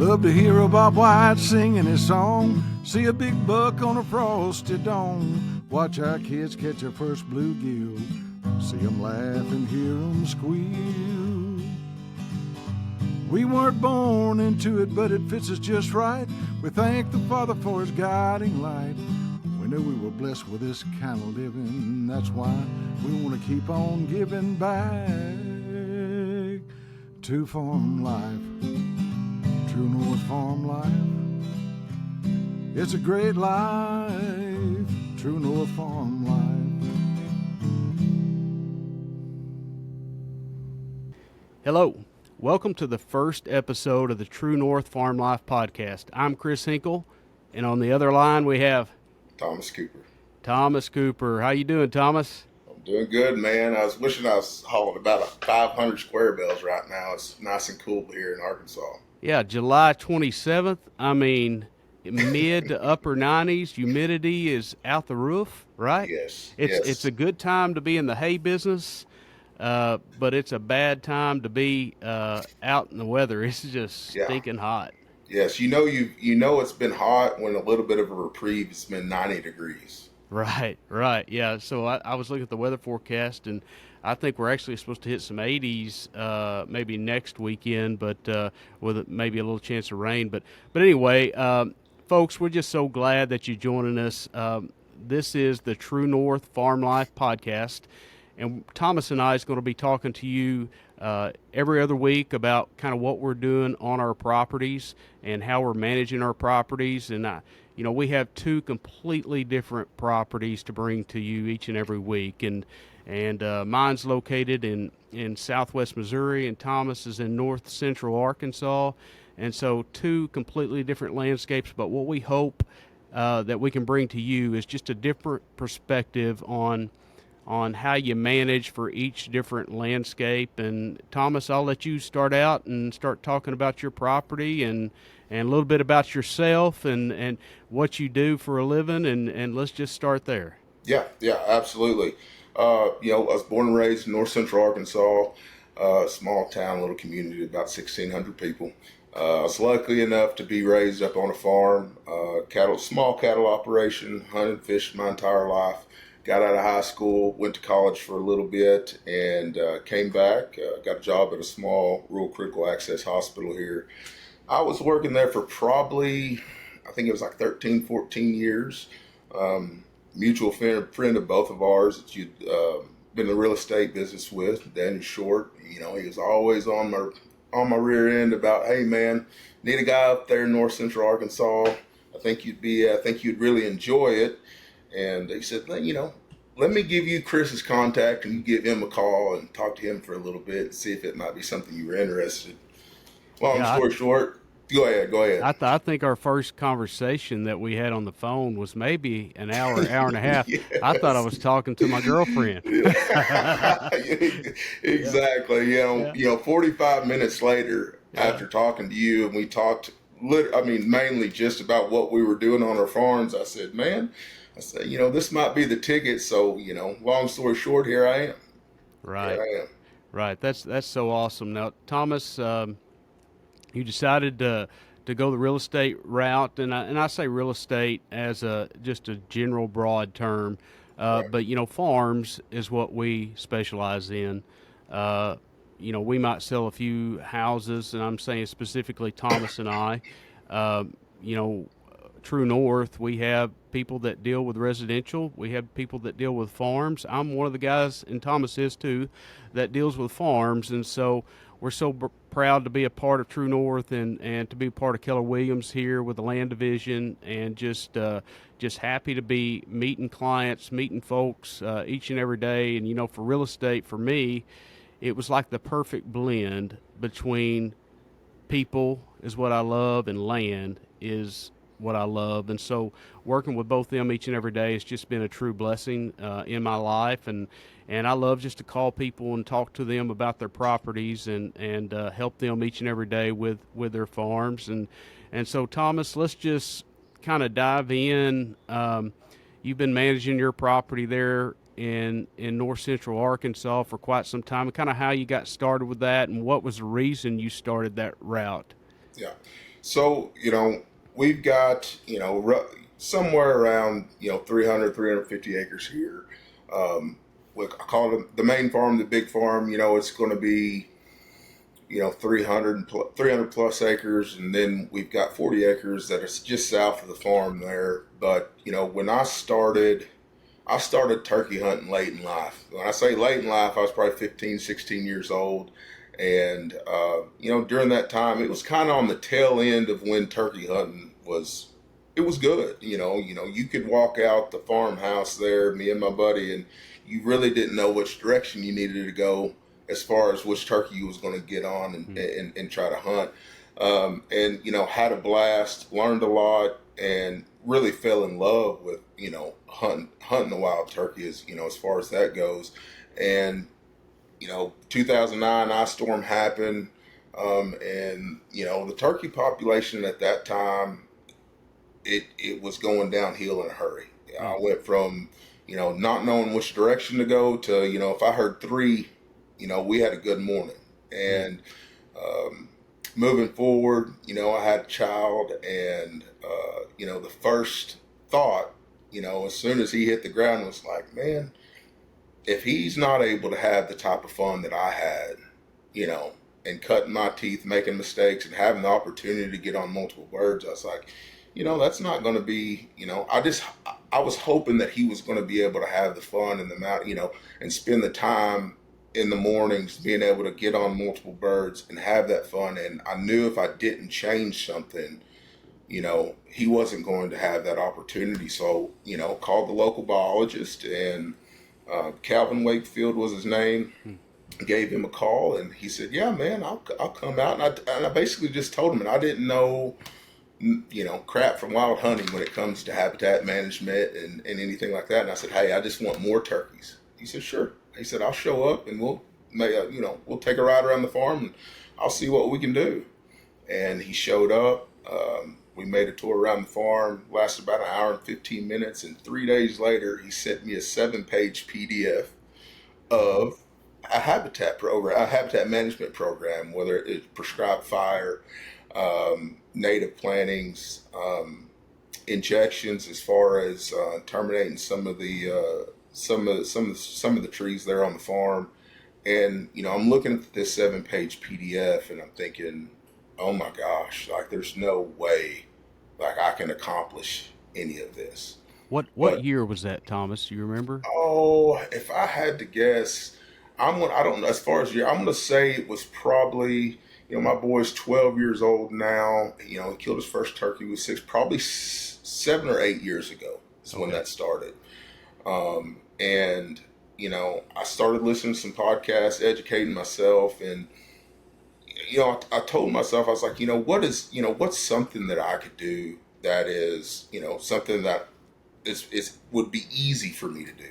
Love to hear a Bob White singing his song. See a big buck on a frosty dawn. Watch our kids catch their first bluegill. See them laugh and hear them squeal. We weren't born into it, but it fits us just right. We thank the Father for his guiding light. We knew we were blessed with this kind of living. That's why we want to keep on giving back to farm life. True North farm life. It's a great life. True North farm life. Hello. Welcome to the first episode of the True North Farm Life podcast. I'm Chris Hinkle, and on the other line we have Thomas Cooper. Thomas Cooper. How you doing, Thomas? I'm doing good, man. I was wishing I was hauling about 500 square bales right now. It's nice and cool here in Arkansas. Yeah, July 27th. I mean, mid to upper 90s. Humidity is out the roof, right? Yes. It's a good time to be in the hay business, but it's a bad time to be out in the weather. It's just stinking hot. Yes, you know it's been hot when a little bit of a reprieve. It's been 90 degrees. Right. Yeah, so I was looking at the weather forecast, and I think we're actually supposed to hit some 80s maybe next weekend, but with maybe a little chance of rain. But anyway, folks, we're just so glad that you're joining us. This is the True North Farm Life podcast, and Thomas and I is going to be talking to you every other week about kind of what we're doing on our properties and how we're managing our properties. And we have two completely different properties to bring to you each and every week, and mine's located in southwest Missouri, and Thomas is in north central Arkansas. And so two completely different landscapes, but what we hope that we can bring to you is just a different perspective on how you manage for each different landscape. And Thomas, I'll let you start out and start talking about your property and a little bit about yourself and what you do for a living, and let's just start there. Yeah, absolutely. I was born and raised in north central Arkansas, small town, little community, about 1,600 people. I was lucky enough to be raised up on a farm, small cattle operation, hunted, fished my entire life. Got out of high school, went to college for a little bit, and came back, got a job at a small rural critical access hospital here. I was working there for probably, I think it was like 13, 14 years. Mutual friend of both of ours that you'd been in the real estate business with, Daniel Short. He was always on my rear end about, hey man, need a guy up there in north central Arkansas. I think you'd really enjoy it. And he said, let me give you Chris's contact, and you give him a call and talk to him for a little bit and see if it might be something you were interested in. Long story short, go ahead. I think our first conversation that we had on the phone was maybe an hour and a half. Yes. I thought I was talking to my girlfriend. Exactly. 45 minutes later, after talking to you, and we talked, mainly just about what we were doing on our farms, I said, this might be the ticket. So, long story short, here I am. Right. Here I am. Right. That's so awesome. Now, Thomas, you decided to go the real estate route, and I say real estate as just a general broad term, Right. But farms is what we specialize in. We might sell a few houses, and I'm saying specifically Thomas and I. True North, we have people that deal with residential. We have people that deal with farms. I'm one of the guys, and Thomas is too, that deals with farms. And so we're so proud to be a part of True North and to be a part of Keller Williams here with the land division, and just happy to be meeting clients, meeting folks each and every day. And, for real estate, for me, it was like the perfect blend between people is what I love and land is what I love. And so working with both of them each and every day has just been a true blessing in my life. And I love just to call people and talk to them about their properties and help them each and every day with their farms. And so, Thomas, let's just kind of dive in. You've been managing your property there in north central Arkansas for quite some time, and kind of how you got started with that and what was the reason you started that route. Yeah. So, we've got, somewhere around, 300, 350 acres here. I call it the main farm, the big farm. It's going to be, 300 plus acres. And then we've got 40 acres that are just south of the farm there. But, when I started turkey hunting late in life. When I say late in life, I was probably 15, 16 years old. And, during that time, it was kind of on the tail end of when turkey hunting it was good. You could walk out the farmhouse there, me and my buddy, and you really didn't know which direction you needed to go as far as which turkey you was going to get on and try to hunt. And, had a blast, learned a lot, and really fell in love with, hunting the wild turkey as far as that goes. And, 2009 ice storm happened. And, the turkey population at that time, it was going downhill in a hurry. I went from, not knowing which direction to go to, if I heard three, we had a good morning. And, moving forward, I had a child, and, the first thought, as soon as he hit the ground was like, man, if he's not able to have the type of fun that I had, and cutting my teeth, making mistakes, and having the opportunity to get on multiple birds, I was like, that's not going to be, I was hoping that he was going to be able to have the fun and and spend the time in the mornings being able to get on multiple birds and have that fun. And I knew if I didn't change something, he wasn't going to have that opportunity. So, called the local biologist, and Calvin Wakefield was his name. Gave him a call, and he said, yeah, man, I'll come out. And I basically just told him, and I didn't know, crap from wild hunting when it comes to habitat management and anything like that. And I said, hey, I just want more turkeys. He said, sure. He said, I'll show up, and we'll take a ride around the farm, and I'll see what we can do. And he showed up. We made a tour around the farm, lasted about an hour and 15 minutes. And 3 days later, he sent me a 7-page PDF of a habitat management program, whether it's prescribed fire, native plantings, injections as far as terminating some of the trees there on the farm. And I'm looking at this 7-page PDF, and I'm thinking, oh my gosh, like there's no way like I can accomplish any of this. What year was that, Thomas? Do you remember? Oh, if I had to guess, I don't know as far as year. I'm gonna say it was probably, my boy's 12 years old now. He killed his first turkey with 6, probably 7 or 8 years ago is when that started. And I started listening to some podcasts, educating myself, and I told myself, I was like, what's something that I could do that is, something that would be easy for me to do.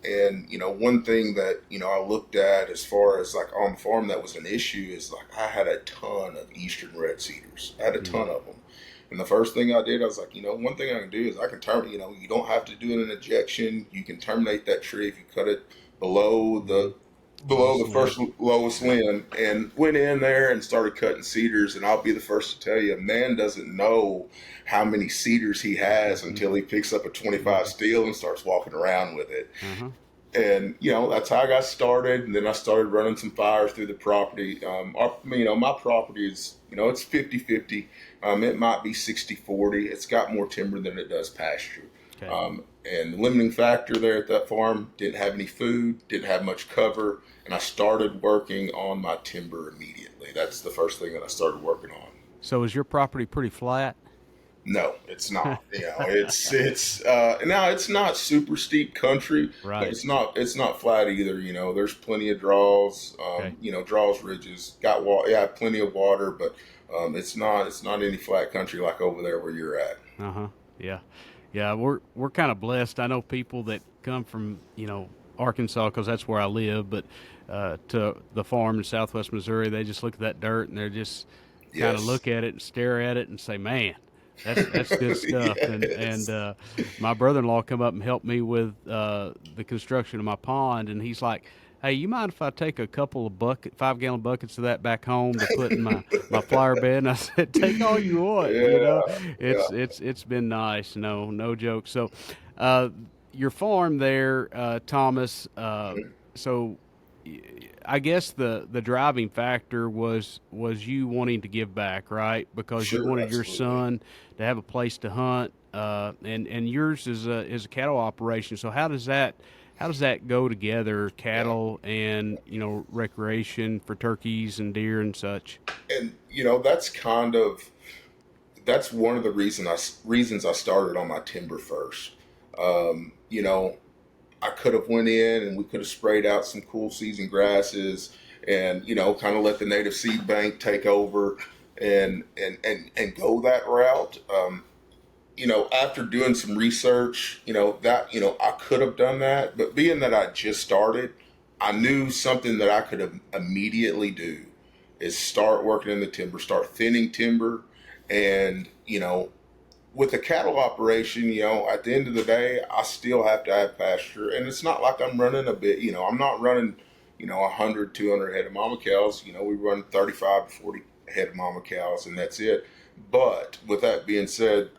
And one thing that I looked at as far as like on the farm that was an issue is like I had a ton of eastern red cedars. I had a ton of them. And the first thing I did, I was like, one thing I can do is I can terminate. You don't have to do an injection. You can terminate that tree if you cut it below the first lowest limb. And went in there and started cutting cedars. And I'll be the first to tell you, a man doesn't know how many cedars he has until he picks up a 25 steel and starts walking around with it. And that's how I got started. And then I started running some fires through the property. My property is it's 50-50. It might be 60-40. It's got more timber than it does pasture. Okay. And the limiting factor there at that farm, didn't have any food, didn't have much cover, and I started working on my timber immediately. That's the first thing that I started working on. So is your property pretty flat? No, it's not. It's now it's not super steep country, right. But it's not flat either. There's plenty of draws. Draws, ridges, got water. Yeah, plenty of water, but it's not any flat country like over there where you're at. Yeah, we're kind of blessed. I know people that come from Arkansas, because that's where I live, but to the farm in Southwest Missouri, they just look at that dirt and they're just kind of look at it and stare at it and say, man, that's good stuff. Yes. And my brother-in-law come up and helped me with the construction of my pond, and he's like, hey, you mind if I take a couple of 5-gallon buckets of that back home to put in my flower bed? And I said, take all you want. Yeah, yeah, It's been nice. No joke. So, uh, your farm there, Thomas. So I guess the driving factor was you wanting to give back, right? Because you sure, wanted your absolutely. son to have a place to hunt, and yours is a cattle operation. So how does that go together, Yeah. cattle and recreation for turkeys and deer and such? And that's one of the reasons I started on my timber first. You know, I could have went in and we could have sprayed out some cool season grasses and kind of let the native seed bank take over and go that route. After doing some research, that I could have done that, but being that I just started, I knew something that I could immediately do is start working in the timber, start thinning timber, and with the cattle operation, at the end of the day, I still have to have pasture. And it's not like I'm running I'm not running, 100, 200 head of mama cows. We run 35 to 40 head of mama cows, and that's it. But with that being said,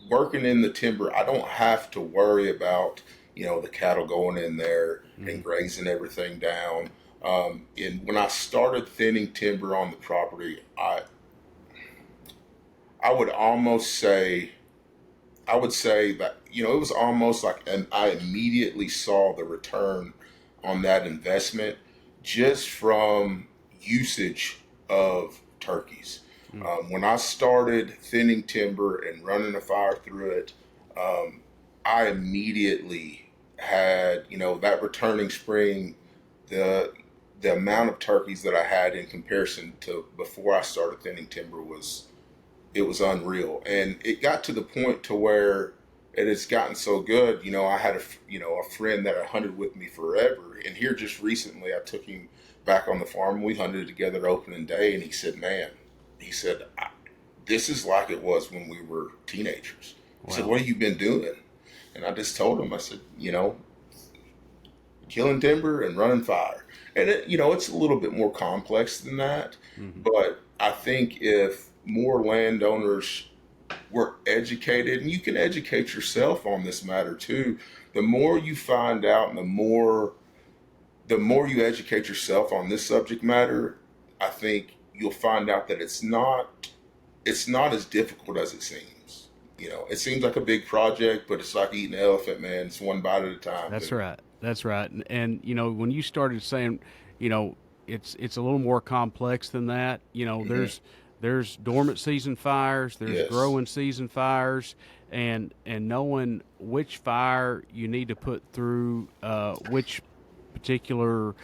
working in the timber, I don't have to worry about, the cattle going in there and Mm. grazing everything down. And when I started thinning timber on the property, I would almost say I would say that it was almost like I immediately saw the return on that investment just from usage of turkeys. Mm. When I started thinning timber and running a fire through it, um, I immediately had that returning spring, the the amount of turkeys that I had in comparison to before I started thinning timber was unreal, and it got to the point to where it has gotten so good. I had a friend that I hunted with me forever, and here just recently I took him back on the farm. We hunted together opening day, and he said, "Man," he said, "this is like it was when we were teenagers." He said, Wow. "What have you been doing?" And I just told him, I said, killing timber and running fire. And it's a little bit more complex than that. Hmm. But I think if more landowners were educated, and you can educate yourself on this matter too, the more you find out and the more you educate yourself on this subject matter, I think you'll find out that it's not as difficult as it seems. It seems like a big project, but it's like eating an elephant, man. It's one bite at a time, That's dude. right. That's right. And when you started saying, you know, it's a little more complex than that. Hmm. There's dormant season fires, there's Yes, growing season fires, and knowing which fire you need to put through which particular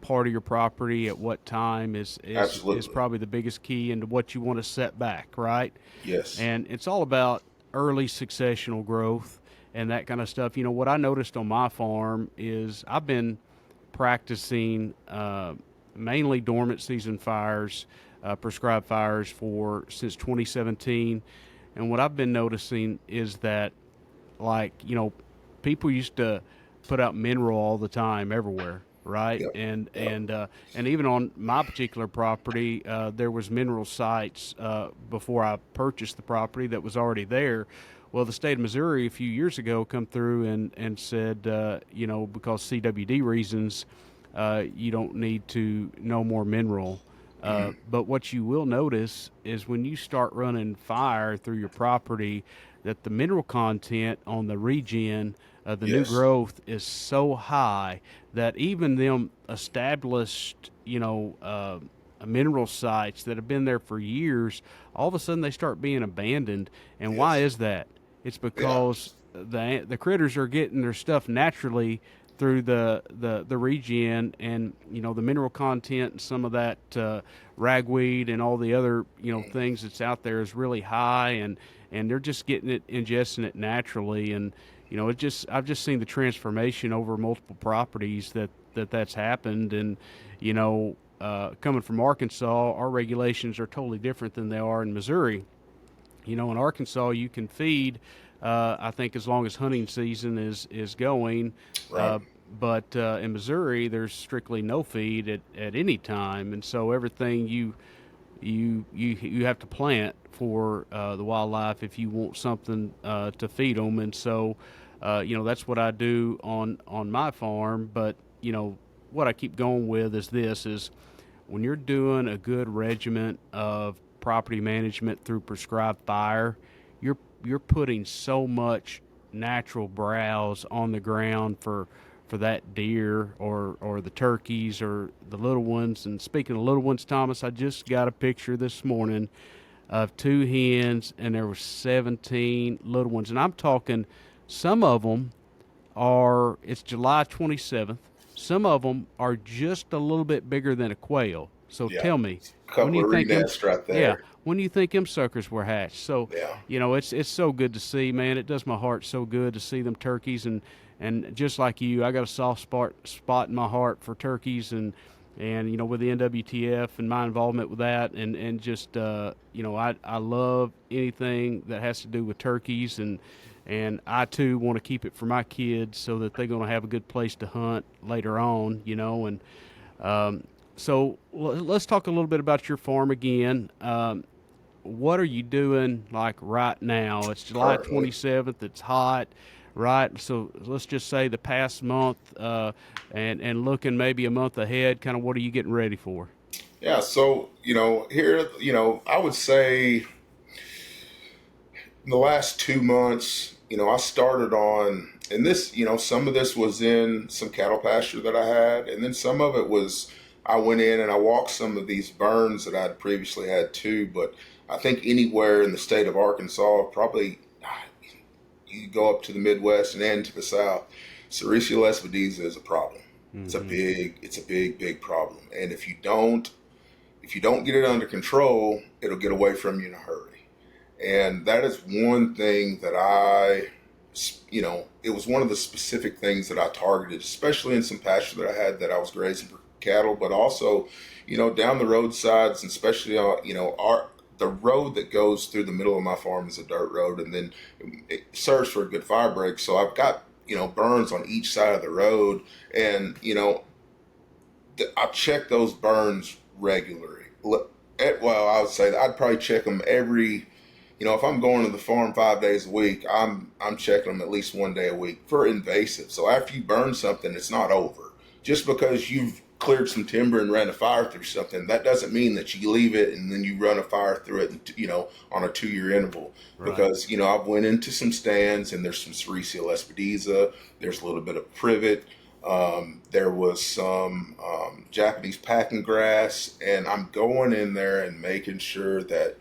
part of your property at what time is absolutely. probably the biggest key into what you want to set back, right? Yes. And it's all about early successional growth and that kind of stuff. What I noticed on my farm is I've been practicing mainly dormant season fires, prescribed fires for since 2017. And what I've been noticing is that, like, people used to put out mineral all the time everywhere, right? Yep. Yep. And even on my particular property, there was mineral sites before I purchased the property that was already there. Well, the state of Missouri a few years ago come through and said, because CWD reasons, you don't need to no more mineral. Hmm. But what you will notice is when you start running fire through your property, that the mineral content on the regen, the new Yes. growth is so high that even them established, mineral sites that have been there for years, all of a sudden they start being abandoned. And why Yes. is that? It's Yeah. because the critters are getting their stuff naturally through the regen, and the mineral content and some of that ragweed and all the other things that's out there is really high, and they're just getting it, ingesting it naturally. And I've just seen the transformation over multiple properties that's happened. And coming from Arkansas, our regulations are totally different than they are in Missouri. In Arkansas, you can feed, I think, as long as hunting season is going. Right. Uh, but in Missouri, there's strictly no feed at any time, and so everything you have to plant for the wildlife if you want something to feed them, and so that's what I do on my farm. But what I keep going with is this: is when you're doing a good regiment of property management through prescribed fire, you're putting so much natural browse on the ground for that deer or the turkeys or the little ones. And speaking of little ones, Thomas, I just got a picture this morning of two hens, and there were 17 little ones. And I'm talking, some of them are, it's July 27th. Some of them are just a little bit bigger than a quail. So Yeah. tell me, A couple when do you of think them? renests right Yeah, there. when do you think them suckers were hatched? So, Yeah. it's so good to see, man. It does my heart so good to see them turkeys, and just like you, I got a soft spot in my heart for turkeys, and with the NWTF and my involvement with that, and just I love anything that has to do with turkeys, and I too want to keep it for my kids so that they're going to have a good place to hunt later on, and so let's talk a little bit about your farm again. What are you doing like right now? It's July Currently. 27th. It's hot, right? So let's just say the past month, and looking maybe a month ahead. Kind of what are you getting ready for? Yeah. So, here, I would say in the last 2 months, I started on, and this, some of this was in some cattle pasture that I had, and then some of it was, I went in and I walked some of these burns that I'd previously had too. But I think anywhere in the state of Arkansas, probably you go up to the Midwest and to the South, Sericea lespedeza is a problem. Mm-hmm. It's a big, big problem. And if you don't get it under control, it'll get away from you in a hurry. And that is one thing that it was one of the specific things that I targeted, especially in some pasture that I had that I was grazing for cattle, but also, down the roadsides, and especially, the road that goes through the middle of my farm is a dirt road, and then it serves for a good fire break. So I've got, burns on each side of the road, and, I check those burns regularly. Well, I would say that I'd probably check them every, if I'm going to the farm 5 days a week, I'm checking them at least one day a week for invasive. So after you burn something, it's not over. Just because you've cleared some timber and ran a fire through something, that doesn't mean that you leave it and then you run a fire through it, on a 2-year interval. Right. Because, I've went into some stands and there's some Sericea lespedeza, there's a little bit of privet, there was some Japanese packing grass, and I'm going in there and making sure that,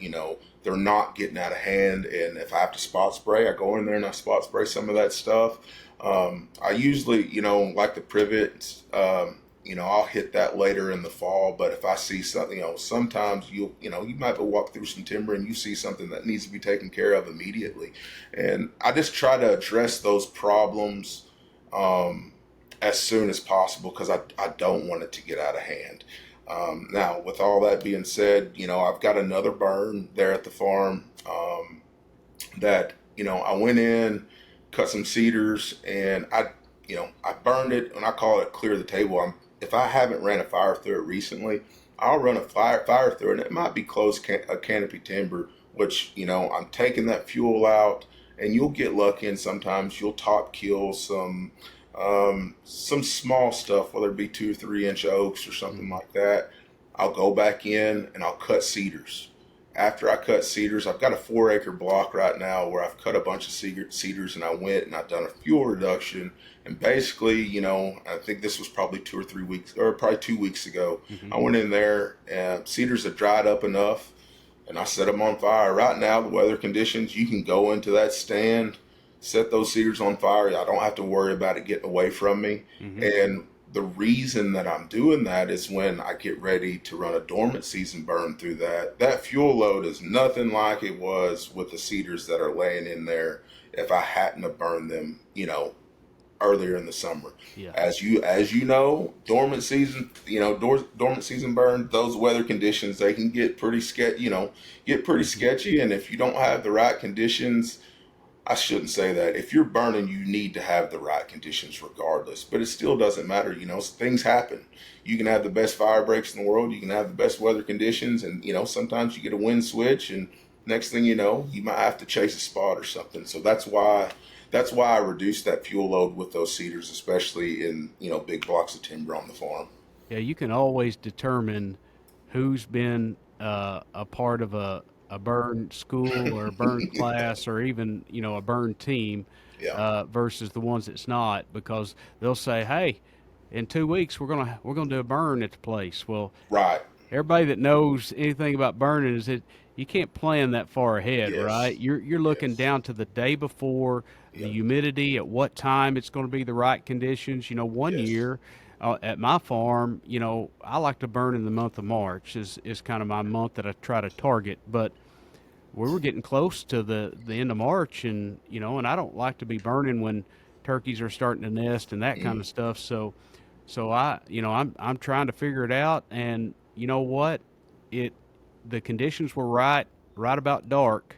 they're not getting out of hand. And if I have to spot spray, I go in there and I spot spray some of that stuff. I usually, like the privet, I'll hit that later in the fall. But if I see something, sometimes you might walk through some timber and you see something that needs to be taken care of immediately. And I just try to address those problems as soon as possible, because I don't want it to get out of hand. Now, with all that being said, I've got another burn there at the farm that, I went in, cut some cedars, and I burned it, and I call it clear the table. If I haven't ran a fire through it recently, I'll run a fire through it, and it might be close a canopy timber, which, I'm taking that fuel out, and you'll get lucky, and sometimes you'll top kill some small stuff, whether it be 2 or 3 inch oaks or something like that. I'll go back in and I'll cut cedars. After I cut cedars, I've got a 4-acre block right now where I've cut a bunch of cedars, and I went and I've done a fuel reduction. And basically, I think this was probably 2 or 3 weeks, or probably 2 weeks ago. Mm-hmm. I went in there and cedars had dried up enough, and I set them on fire. Right now, the weather conditions, you can go into that stand, set those cedars on fire. I don't have to worry about it getting away from me. Mm-hmm. And the reason that I'm doing that is when I get ready to run a dormant season burn through that fuel load is nothing like it was with the cedars that are laying in there if I hadn't have burned them, earlier in the summer. Yeah. As you know, dormant season, dormant season burn, those weather conditions, they can get pretty sketchy, and if you don't have the right conditions, I shouldn't say that. If you're burning, you need to have the right conditions regardless. But it still doesn't matter. Things happen. You can have the best fire breaks in the world. You can have the best weather conditions. And, sometimes you get a wind switch. And next thing you know, you might have to chase a spot or something. So that's why I reduced that fuel load with those cedars, especially in, big blocks of timber on the farm. Yeah, you can always determine who's been a part of a burn school or a burn Yeah. class or even a burn team Yeah. versus the ones that's not, because they'll say, "Hey, in 2 weeks we're gonna do a burn at the place." Well, Right. everybody that knows anything about burning is that you can't plan that far ahead, right? Yes. You're looking Yes. down to the day before, the Yep. humidity, at what time it's going to be the right conditions. One Yes. year at my farm, I like to burn in the month of March is kind of my month that I try to target, but we were getting close to the end of March, and I don't like to be burning when turkeys are starting to nest and that kind Mm. of stuff. So I'm trying to figure it out, and you know what, it the conditions were right about dark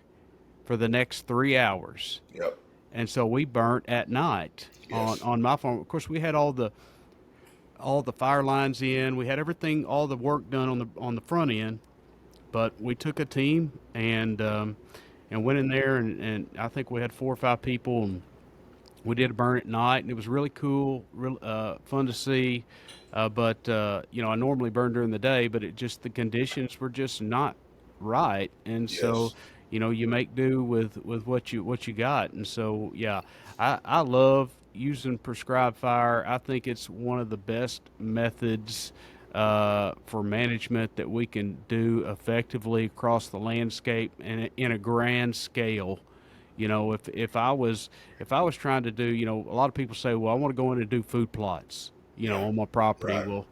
for the next 3 hours, Yep. and so we burnt at night on Yes. on my farm. Of course, we had all the fire lines in, we had everything, all the work done on the front end, but we took a team and went in there, and I think we had 4 or 5 people, and we did a burn at night, and it was really cool, real fun to see. But I normally burn during the day, but the conditions were just not right, and so Yes. you make do with what you got, and so yeah, I love using prescribed fire. I think it's one of the best methods for management that we can do effectively across the landscape and in a grand scale. If I was trying to do, a lot of people say, well, I want to go in and do food plots, Yeah. on my property. Right. Well,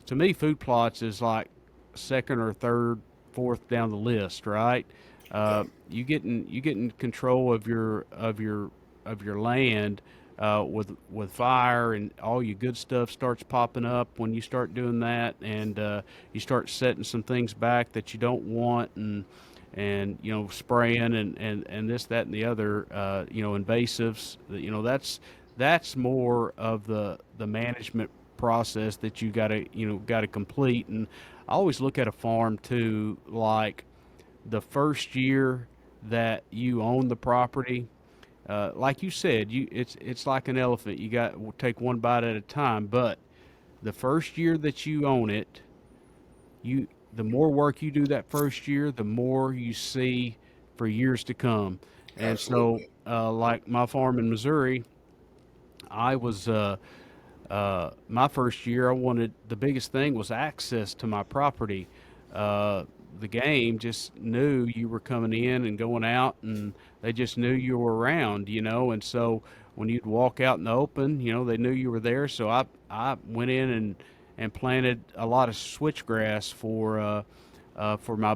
to me, food plots is like second or third, fourth down the list, right? Yeah. You get in control of your land with fire, and all your good stuff starts popping up when you start doing that, and you start setting some things back that you don't want, and spraying and this, that, and the other, invasives. That's more of the management process that you got to complete. And I always look at a farm too, like the first year that you own the property. Like you said, it's like an elephant. You got to take one bite at a time. But the first year that you own it, you the more work you do that first year, the more you see for years to come. And so, Absolutely. like my farm in Missouri, I was my first year. I wanted the biggest thing was access to my property. The game just knew you were coming in and going out, and they just knew you were around, And so when you'd walk out in the open, they knew you were there. So I went in and planted a lot of switchgrass for my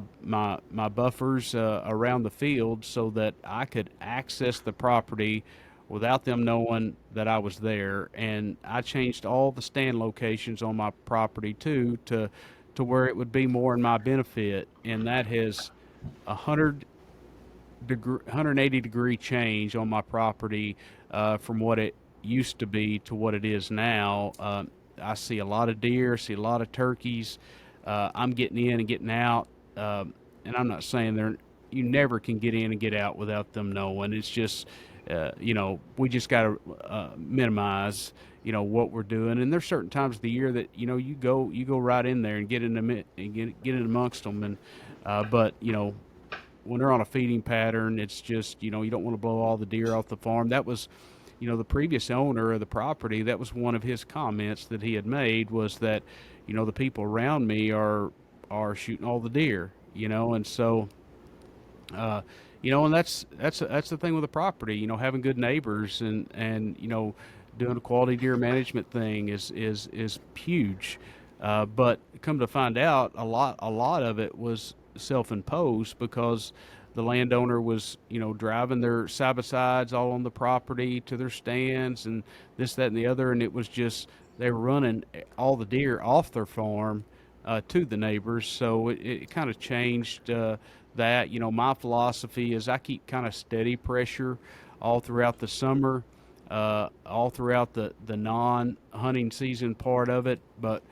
buffers around the field, so that I could access the property without them knowing that I was there. And I changed all the stand locations on my property too, to where it would be more in my benefit, and that has 180-degree change on my property from what it used to be to what it is now. I see a lot of deer, see a lot of turkeys. I'm getting in and getting out, and I'm not saying you never can get in and get out without them knowing. It's just we just got to minimize what we're doing. And there's certain times of the year that you go right in there and get in amongst them. And but when they're on a feeding pattern, it's just you don't want to blow all the deer off the farm. That was the previous owner of the property. That was one of his comments that he had made, was that the people around me are shooting all the deer. And so and that's the thing with the property. Having good neighbors, and doing a quality deer management thing is huge. But come to find out, a lot of it was self-imposed, because the landowner was driving their side by sides all on the property to their stands, and this, that, and the other, and it was just they were running all the deer off their farm to the neighbors. So it kind of changed that. My philosophy is I keep kind of steady pressure all throughout the summer, all throughout the non-hunting season part of it. But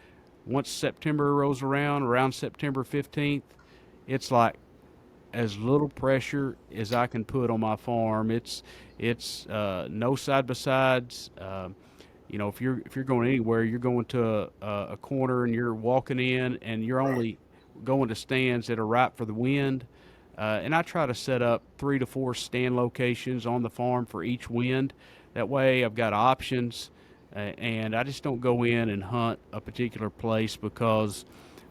once September rolls around September 15th, it's like as little pressure as I can put on my farm. It's no side by sides. If you're going anywhere, you're going to a corner and you're walking in, and you're Right. only going to stands that are right for the wind. And I try to set up 3 to 4 stand locations on the farm for each wind. That way, I've got options, and I just don't go in and hunt a particular place because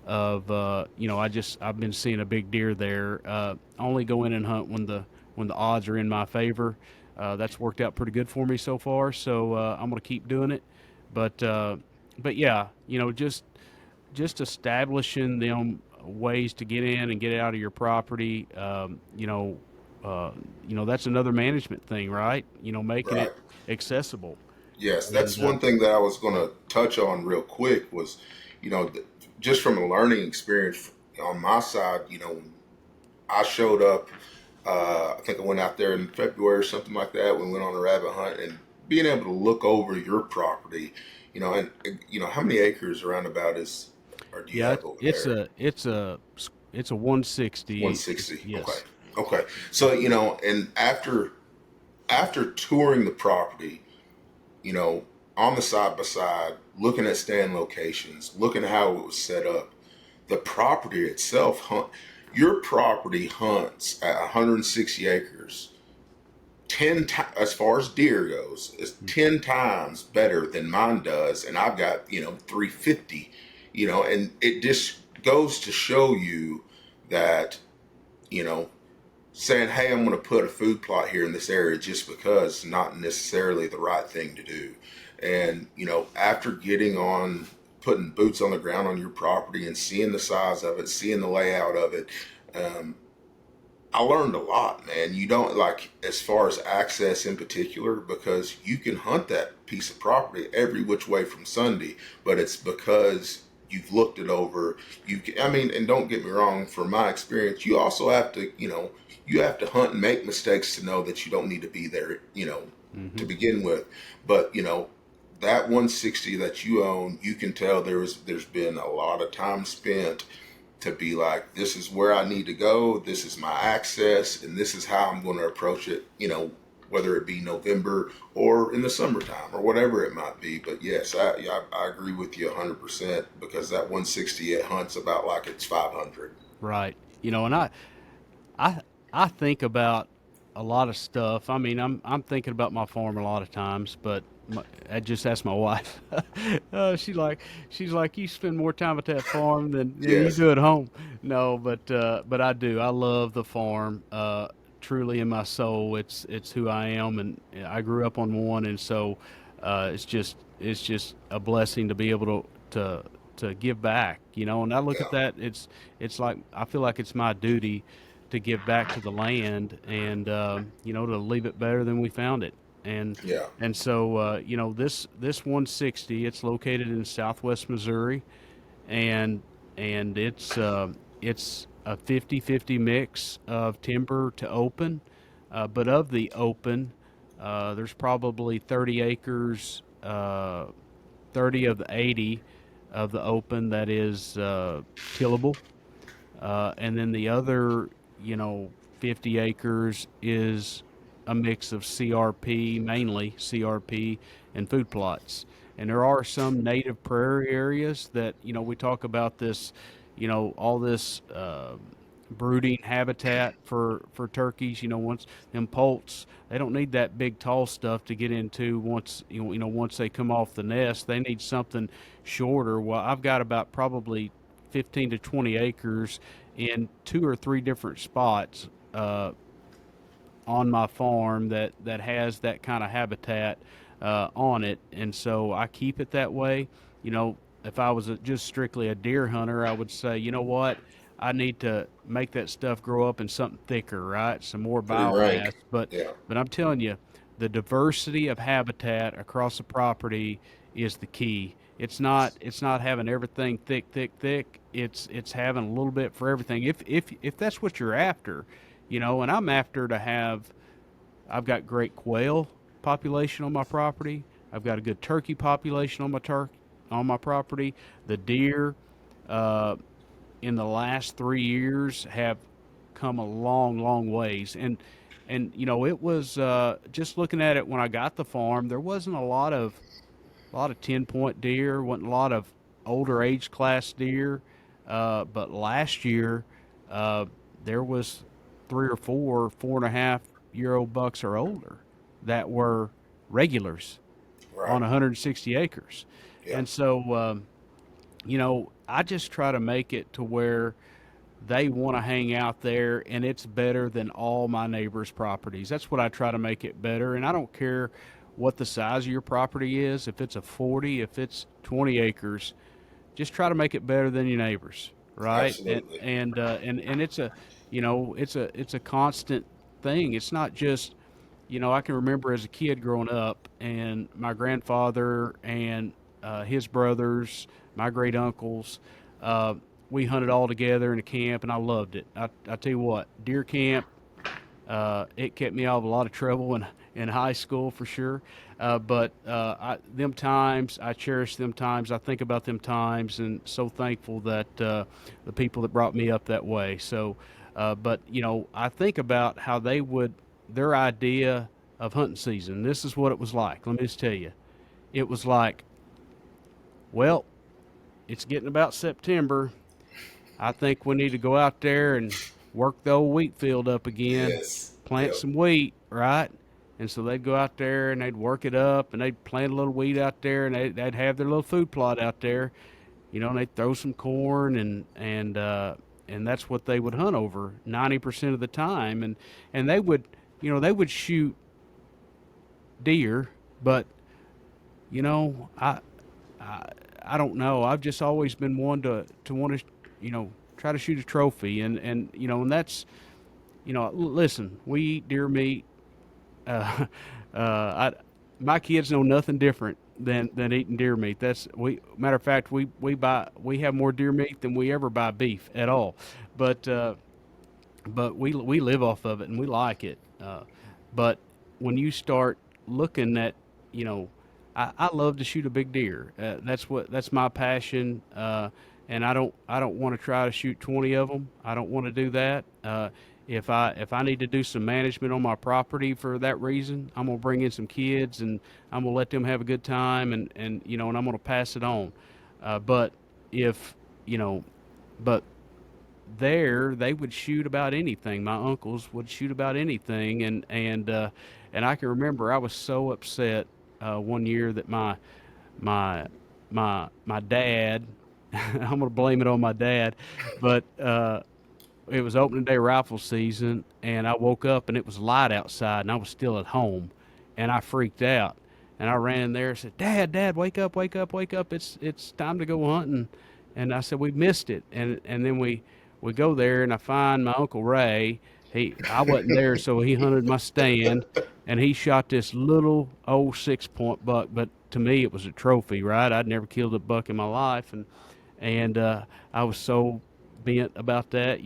of I've been seeing a big deer there. Only go in and hunt when the odds are in my favor. That's worked out pretty good for me so far, so I'm going to keep doing it. But yeah, just establishing them ways to get in and get out of your property. That's another management thing, right? Making Right. it accessible. Yes, And that's one thing that I was going to touch on real quick was, just from a learning experience on my side, when I showed up, I think I went out there in February or something like that. We went on a rabbit hunt, and being able to look over your property, how many acres around about or do you yeah, have over it's there? a 160. 160. Okay. Yes. Okay. So, and after touring the property, you know, on the side by side, looking at stand locations, looking at how it was set up, the property itself, your property hunts at 160 acres, as far as deer goes, is 10 times better than mine does. And I've got, 350, and it just goes to show you that, you know, saying, hey, I'm going to put a food plot here in this area just because is not necessarily the right thing to do. And, after putting boots on the ground on your property and seeing the size of it, seeing the layout of it, um, I learned a lot, man. You don't like as far as access in particular, because you can hunt that piece of property every which way from Sunday, but it's because you've looked it over. And don't get me wrong, from my experience, you also have to, you have to hunt and make mistakes to know that you don't need to be there, to Hmm. begin with. But, that 160 that you own, you can tell there's been a lot of time spent to be like, this is where I need to go, this is my access, and this is how I'm going to approach it, whether it be November or in the summertime or whatever it might be. But yes, I agree with you 100%, because that 160, it hunts about like it's 500. Right. And I I think about a lot of stuff. I mean, I'm thinking about my farm a lot of times, but I just asked my wife. She's like, you spend more time at that farm than you Yes. do at home. No, but I do. I love the farm. Truly in my soul, it's who I am, and I grew up on one, and so it's just a blessing to be able to give back. And I look at Yeah. that. It's like I feel like it's my duty to give back to the land, and to leave it better than we found it. and Yeah. and so this 160, it's located in Southwest Missouri, and it's a 50-50 mix of timber to open, but of the open, there's probably 30 acres, 30 of the 80 of the open that is tillable, and then the other, 50 acres is a mix of CRP, mainly CRP, and food plots. And there are some native prairie areas that, we talk about this, all this brooding habitat for turkeys. Once them poults, they don't need that big tall stuff to get into once, once they come off the nest. They need something shorter. Well, I've got about probably 15 to 20 acres in 2 or 3 different spots on my farm that has that kind of habitat on it, and so I keep it that way. If I was just strictly a deer hunter, I would say, you know what, I need to make that stuff grow up in something thicker, right? Some more Free biomass. rank. But Yeah. but I'm telling you, the diversity of habitat across the property is the key. It's not having everything thick, thick, thick. It's having a little bit for everything. If that's what you're after, and I'm after to have I've got great quail population on my property. I've got a good turkey population on my property. The deer uh, in the last 3 years have come a long, long ways. And it was just looking at it when I got the farm. There wasn't a lot of 10 point deer, wasn't a lot of older age class deer. But last year, uh, there was 3 or 4 4.5 year old bucks or older that were regulars on Right. 160 acres. Yeah. And so, I just try to make it to where they want to hang out there and it's better than all my neighbors' properties. That's what I try to make it better. And I don't care what the size of your property is, if it's a 40, if it's 20 acres, just try to make it better than your neighbors, right? And Absolutely. and uh, and and it's a constant thing. It's not just, I can remember as a kid growing up, and my grandfather and his brothers, my great uncles, uh, we hunted all together in a camp, and I loved it. I tell you what, deer camp, it kept me out of a lot of trouble in high school for sure. Them times, I cherish them times. I think about them times, and so thankful that the people that brought me up that way. So, I think about how their idea of hunting season. This is what it was like. Let me just tell you, it was like, well, it's getting about September. I think we need to go out there and work the old wheat field up again, Yes. plant Yep. some wheat, right? And so they'd go out there and they'd work it up and they'd plant a little wheat out there and they'd have their little food plot out there, and they'd throw some corn and that's what they would hunt over 90% of the time. And they would shoot deer, but you know, I I don't know. I've just always been one to want to, try to shoot a trophy, and that's, listen, we eat deer meat. Uh, I my kids know nothing different than eating deer meat. That's we matter of fact we have more deer meat than we ever buy beef at all, but we live off of it and we like it. But when you start looking at, you know, I love to shoot a big deer. That's my passion. And I don't want to try to shoot 20 of them. I don't want to do that. If I need to do some management on my property for that reason, I'm gonna bring in some kids and I'm gonna let them have a good time and I'm gonna pass it on. But if you know, but there they would shoot about anything. My uncles would shoot about anything, and I can remember I was so upset one year that my my dad. I'm gonna blame it on my dad, but it was opening day rifle season, and I woke up and it was light outside, and I was still at home, and I freaked out, and I ran there and said, "Dad, wake up, wake up, wake up! It's time to go hunting." And I said, "We missed it," and then we go there, and I find my uncle Ray. I wasn't there, so he hunted my stand, and he shot this little old 6 point buck. But to me, it was a trophy, right? I'd never killed a buck in my life, and I was so bent about that.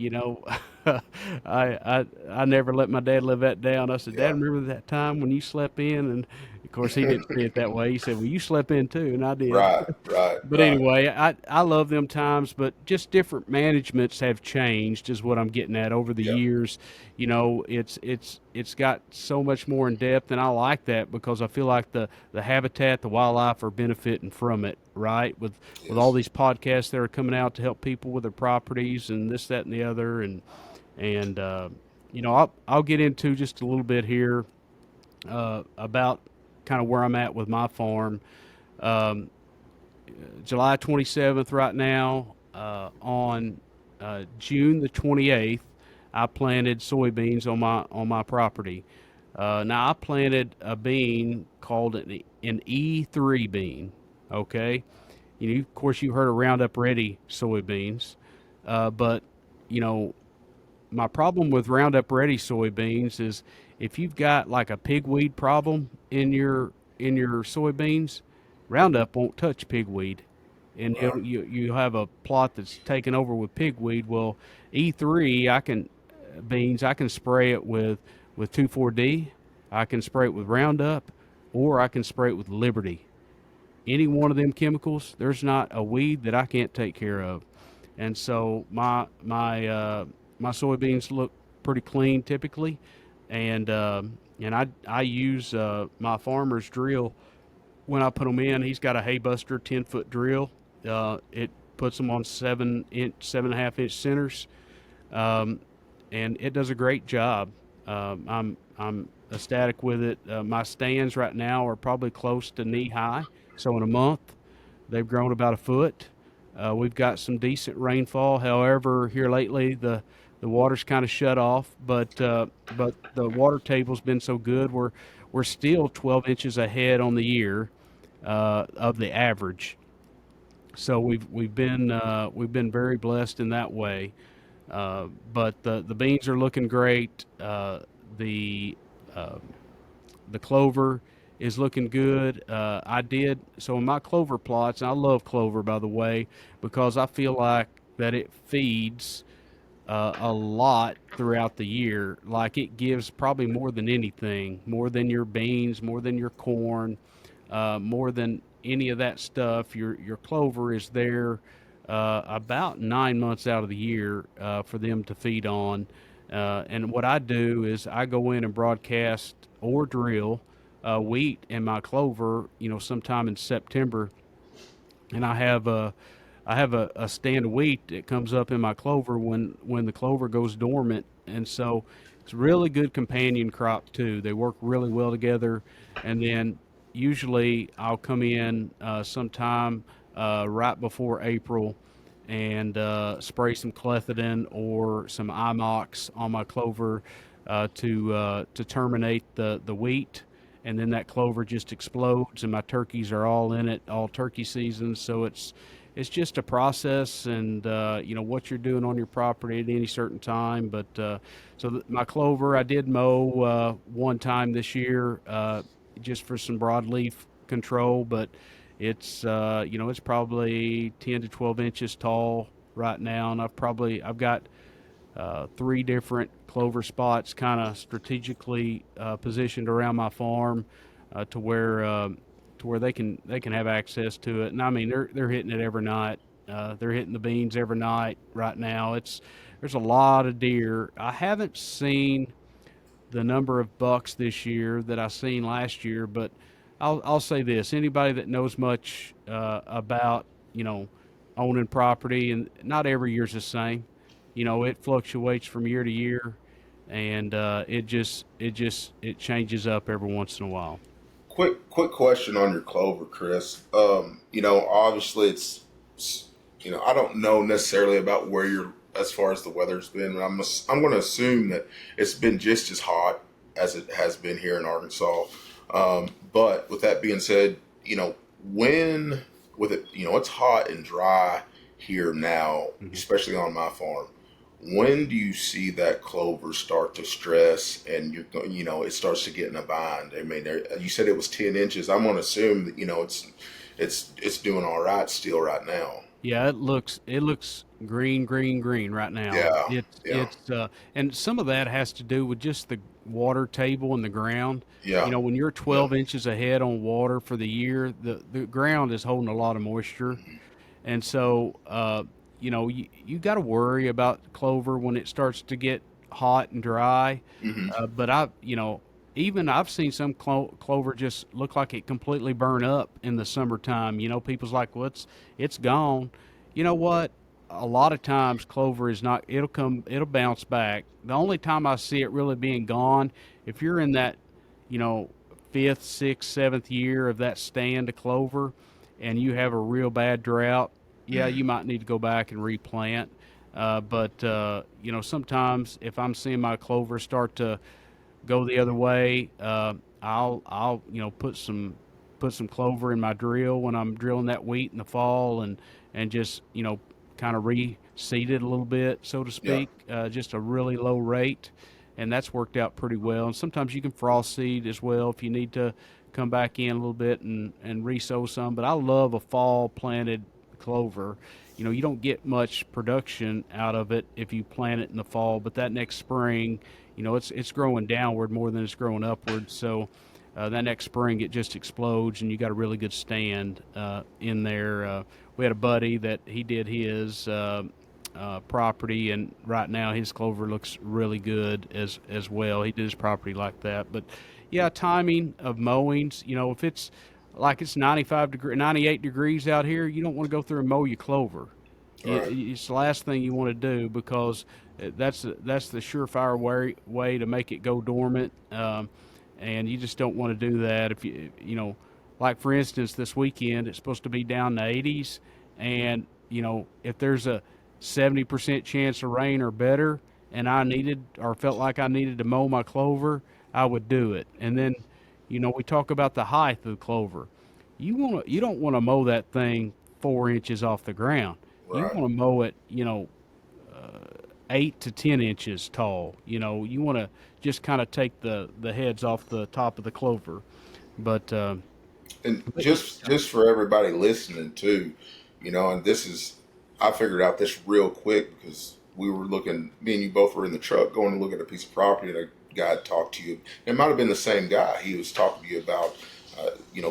I never let my dad live that down. I said, Yeah. "Dad, remember that time when you slept in?" And of course, he didn't see it that way. He said, "Well, you slept in too," and I did. Right. Right. But Right. anyway, I love them times, but just different managements have changed, is what I'm getting at over the Yep. years. It's got so much more in depth, and I like that because I feel like the habitat, the wildlife are benefiting from it, right? With all Yes. these podcasts that are coming out to help people with their properties and this, that, and the other, and I'll get into just a little bit here about kind of where I'm at with my farm. Um, July 27th right now. On June the 28th, I planted soybeans on my property. Now I planted a bean called an E3 bean. Okay, of course you heard of Roundup Ready soybeans, but you know my problem with Roundup Ready soybeans is if you've got like a pigweed problem in your soybeans, Roundup won't touch pigweed, and Right. you have a plot that's taken over with pigweed. Well, E3 I can spray it with 2,4-D, I can spray it with Roundup, or I can spray it with Liberty. Any one of them chemicals, there's not a weed that I can't take care of. And so my soybeans look pretty clean typically, and I use my farmer's drill when I put them in. He's got a hay buster 10-foot drill. It puts them on 7.5 inch centers, um, and it does a great job. I'm ecstatic with it. My stands right now are probably close to knee high. So in a month, they've grown about a foot. We've got some decent rainfall. However, here lately the water's kind of shut off, but the water table's been so good. We're still 12 inches ahead on the year of the average. So we've been very blessed in that way. But the beans are looking great. The uh, the clover is looking good. I did so in my clover plots. And I love clover, by the way, because I feel like that it feeds a lot throughout the year. Like it gives probably more than anything, more than your beans, more than your corn, more than any of that stuff. Your clover is there about 9 months out of the year for them to feed on. And what I do is I go in and broadcast or drill wheat and my clover, sometime in September, and I have a stand of wheat that comes up in my clover when the clover goes dormant, and so it's a really good companion crop too. They work really well together, and then usually I'll come in sometime right before April and spray some clethodim or some imox on my clover to terminate the wheat, and then that clover just explodes, and my turkeys are all in it all turkey season. So it's just a process, and what you're doing on your property at any certain time. But my clover, I did mow one time this year, just for some broadleaf control, but it's probably 10 to 12 inches tall right now, and I've got three different clover spots kind of strategically positioned around my farm to where they can have access to it. And I mean they're hitting it every night. They're hitting the beans every night right now. There's a lot of deer. I haven't seen the number of bucks this year that I seen last year, but I'll say this: anybody that knows much about owning property, and not every year's the same. It fluctuates from year to year, and it changes up every once in a while. Quick question on your clover, Chris. Obviously I don't know necessarily about where you're as far as the weather's been, but I'm going to assume that it's been just as hot as it has been here in Arkansas. But with that being said, when with it, it's hot and dry here now, Mhm. especially on my farm. When do you see that clover start to stress and it starts to get in a bind? I mean, you said it was 10 inches. I'm going to assume that it's doing all right still right now. Yeah, it looks green, green, green right now. Yeah, yeah, It's and some of that has to do with just the water table and the ground. yeah, When you're yeah. 12 inches ahead on water for the year, the ground is holding a lot of moisture, and so you got to worry about clover when it starts to get hot and dry. Hmm. But even I've seen some clover just look like it completely burn up in the summertime. People's like, well, it's gone. You know what? A lot of times clover is not. It'll bounce back. The only time I see it really being gone, if you're in that, you know, fifth, sixth, seventh year of that stand of clover, and you have a real bad drought, yeah, you might need to go back and replant. But sometimes if I'm seeing my clover start to go the other way, I'll put some clover in my drill when I'm drilling that wheat in the fall, and just kind of reseed it a little bit, so to Yeah. speak, just a really low rate, and that's worked out pretty well. And sometimes you can frost seed as well if you need to come back in a little bit and resow some. But I love a fall planted clover. you don't get much production out of it if you plant it in the fall. But that next spring, it's growing downward more than it's growing upward. So that next spring it just explodes, and you got a really good stand in there. We had a buddy that he did his property, and right now his clover looks really good as well. He did his property like that. But yeah, timing of mowings. If it's like it's 98 degrees out here, you don't want to go through and mow your clover. Right. It's the last thing you want to do, because that's the surefire way to make it go dormant. And you just don't want to do that. If like for instance, this weekend it's supposed to be down in the 80s, and if there's a 70% chance of rain or better, and I needed or felt like I needed to mow my clover, I would do it. And then, we talk about the height of the clover. You don't want to mow that thing 4 inches off the ground. You Right. want to mow it, 8 to 10 inches tall. You want to just kind of take the heads off the top of the clover. But And just for everybody listening too, and this is, I figured out this real quick because we were looking, me and you both were in the truck going to look at a piece of property, and a guy talked to you. It might have been the same guy. He was talking to you about,